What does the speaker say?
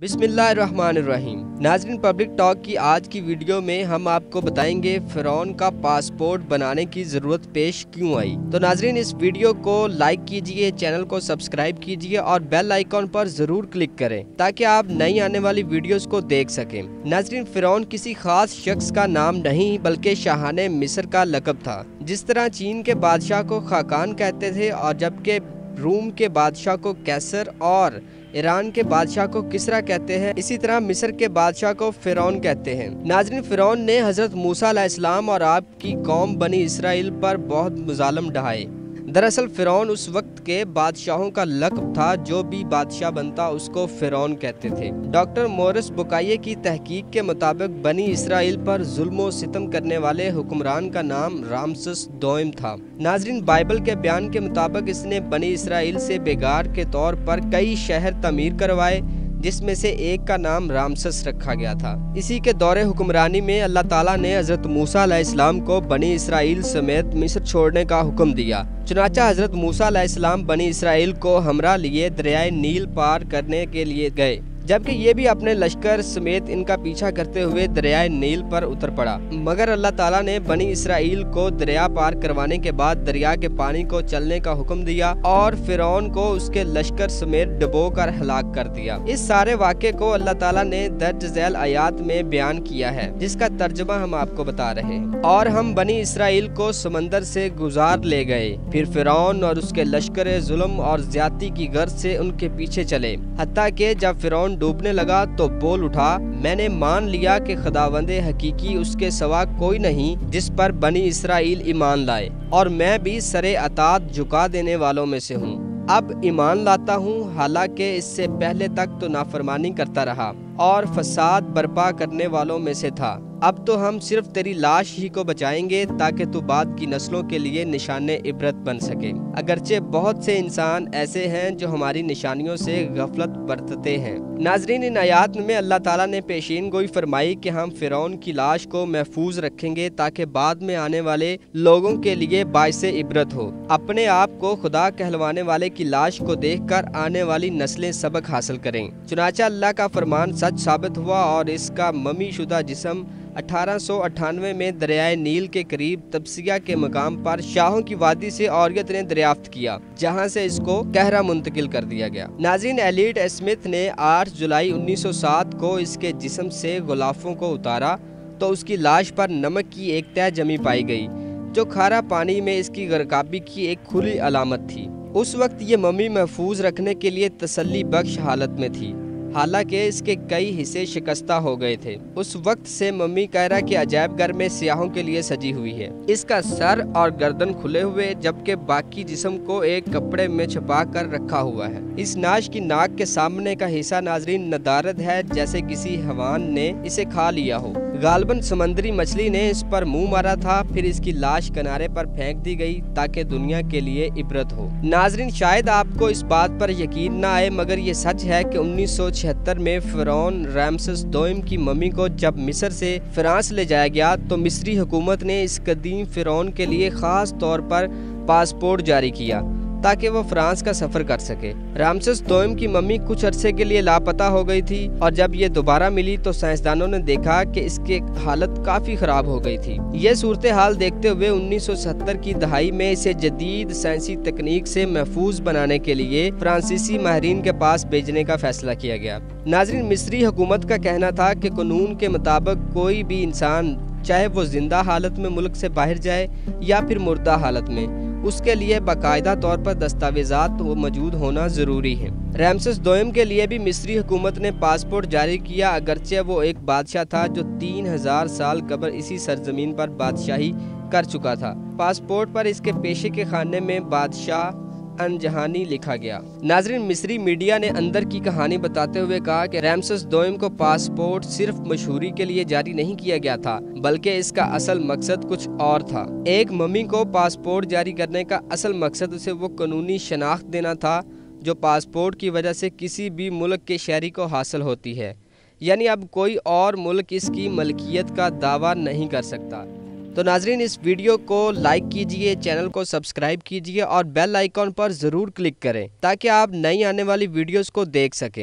बिस्मिल्लाहिर्रहमानिर्रहीम। नाज़रीन, public talk की आज की वीडियो में हम आपको बताएंगे फ़िरौन का पासपोर्ट बनाने की ज़रूरत पेश क्यों आई। तो नाज़रीन, इस वीडियो को लाइक कीजिए, चैनल को सब्सक्राइब कीजिए और बेल आइकॉन पर ज़रूर क्लिक करें ताकि आप नई आने वाली वीडियोस को देख सकें। नाज़रीन, फ़िरौन किसी खास शख्स का नाम नहीं बल्कि शाहाने मिस्र का लक़ब था। जिस तरह चीन के बादशाह को खाकान कहते थे और जबकि रूम के बादशाह को कैसर और ईरान के बादशाह को किसरा कहते हैं, इसी तरह मिस्र के बादशाह को फ़िरौन कहते हैं। नाज़रीन, फ़िरौन ने हज़रत मूसा अलैहिस्सलाम और आपकी कौम बनी इसराइल पर बहुत मुज़ालम ढाए। दरअसल फ़िरौन उस वक्त के बादशाहों का लक़ब था, जो भी बादशाह बनता उसको फ़िरौन कहते थे। डॉक्टर मोरिस बुकाये की तहकीक के मुताबिक बनी इसराइल पर जुल्म व सितम करने वाले हुक्मरान का नाम रामसेस दोयम था। नाज़रीन, बाइबल के बयान के मुताबिक इसने बनी इसराइल से बेगार के तौर पर कई शहर तमीर करवाए, जिसमें से एक का नाम रामसेस रखा गया था। इसी के दौरे हुक्मरानी में अल्लाह ताला ने हज़रत मूसा अलैहिस्सलाम को बनी इसराइल समेत मिस्र छोड़ने का हुक्म दिया। चुनाचा हज़रत मूसा अलैहिस्सलाम बनी इसराइल को हमरा लिए दरियाए नील पार करने के लिए गए, जबकि ये भी अपने लश्कर समेत इनका पीछा करते हुए दरियाए नील पर उतर पड़ा। मगर अल्लाह ताला ने बनी इसराइल को दरिया पार करवाने के बाद दरिया के पानी को चलने का हुक्म दिया और फ़िरौन को उसके लश्कर समेत डुबोकर हलाक कर दिया। इस सारे वाक़े को अल्लाह ताला ने दर्ज झैल आयात में बयान किया है, जिसका तर्जुमा हम आपको बता रहे हैं। और हम बनी इसराइल को समंदर से गुजार ले गए, फिर फ़िरौन और उसके लश्कर जुल्म और ज्यादती की गर्ज से उनके पीछे चले, हत्ता कि जब फ़िरौन डूबने लगा तो बोल उठा, मैंने मान लिया कि खुदावंदे हकीकी उसके सिवा कोई नहीं जिस पर बनी इसराइल ईमान लाए, और मैं भी सरे अतात झुका देने वालों में से हूँ। अब ईमान लाता हूँ, हालांकि इससे पहले तक तो नाफरमानी करता रहा और फसाद बर्पा करने वालों में से था। अब तो हम सिर्फ तेरी लाश ही को बचाएंगे ताकि तू बाद की नस्लों के लिए निशाने इबरत बन सके। अगरचे बहुत से इंसान ऐसे हैं जो हमारी निशानियों से गफलत बरतते हैं। नाजरीन, इन आयात में अल्लाह ताला ने पेशीन गोई फरमाई कि हम फ़िरौन की लाश को महफूज रखेंगे ताकि बाद में आने वाले लोगों के लिए बाइसे इबरत हो। अपने आप को खुदा कहलवाने वाले की लाश को देखकर आने वाली नस्लें सबक हासिल करें। चुनाचा अल्लाह का फरमान सच साबित हुआ और इसका ममी शुदा जिस्म 1898 में दरियाए नील के करीब तबसिया के मकाम पर शाहों की वादी से औरत ने दरियाफ्त किया, जहां से इसको कहरा मुंतकिल कर दिया गया। नाज़रीन, एलिड स्मिथ ने 8 जुलाई 1907 को इसके जिस्म से गुलाफों को उतारा तो उसकी लाश पर नमक की एक तह जमी पाई गई, जो खारा पानी में इसकी गरकाबी की एक खुली अलामत थी। उस वक्त ये मम्मी महफूज रखने के लिए तसल्ली बख्श हालत में थी, हालांकि इसके कई हिस्से शिकस्ता हो गए थे। उस वक्त से मम्मी कायरा के अजायब घर में सियाहों के लिए सजी हुई है। इसका सर और गर्दन खुले हुए, जबकि बाकी जिस्म को एक कपड़े में छुपा कर रखा हुआ है। इस नाश की नाक के सामने का हिस्सा नाजरीन नदारद है, जैसे किसी हैवान ने इसे खा लिया हो। गालबन समंदरी मछली ने इस पर मुंह मारा था, फिर इसकी लाश किनारे पर फेंक दी गई ताकि दुनिया के लिए इबरत हो। नाजरीन, शायद आपको इस बात पर यकीन न आए, मगर ये सच है कि 1976 में फ़िरौन रामसेस दोयम की मम्मी को जब मिस्र से फ्रांस ले जाया गया तो मिस्री हुकूमत ने इस कदीम फ़िरौन के लिए ख़ास तौर पर पासपोर्ट जारी किया ताकि वो फ्रांस का सफ़र कर सके। रामसेस दोयम की मम्मी कुछ अरसे के लिए लापता हो गई थी और जब ये दोबारा मिली तो साइंसदानों ने देखा कि इसकी हालत काफ़ी ख़राब हो गई थी। ये सूरत हाल देखते हुए 1970 की दहाई में इसे जदीद साइंसी तकनीक से महफूज बनाने के लिए फ्रांसीसी माहिरीन के पास भेजने का फैसला किया गया। नाज़रीन, मिस्री हुकूमत का कहना था कि कानून के मुताबिक कोई भी इंसान, चाहे वो जिंदा हालत में मुल्क से बाहर जाए या फिर मुर्दा हालत में, उसके लिए बाकायदा तौर पर दस्तावेजात मौजूद होना ज़रूरी है। रामसेस दोयम के लिए भी मिस्री हुकूमत ने पासपोर्ट जारी किया, अगरचे वो एक बादशाह था जो 3000 साल कबल इसी सरजमीन पर बादशाही कर चुका था। पासपोर्ट पर इसके पेशे के खाने में बादशाह अनजहानी लिखा गया। नाजरीन, मिस्री मीडिया ने अंदर की कहानी बताते हुए कहा कि रामसेस दोयम को पासपोर्ट सिर्फ मशहूरी के लिए जारी नहीं किया गया था, बल्कि इसका असल मकसद कुछ और था। एक मम्मी को पासपोर्ट जारी करने का असल मकसद उसे वो कानूनी शनाख्त देना था जो पासपोर्ट की वजह से किसी भी मुल्क के शहरी को हासिल होती है, यानी अब कोई और मुल्क इसकी मलकियत का दावा नहीं कर सकता। तो नाजरीन, इस वीडियो को लाइक कीजिए, चैनल को सब्सक्राइब कीजिए और बेल आइकॉन पर ज़रूर क्लिक करें ताकि आप नई आने वाली वीडियोस को देख सकें।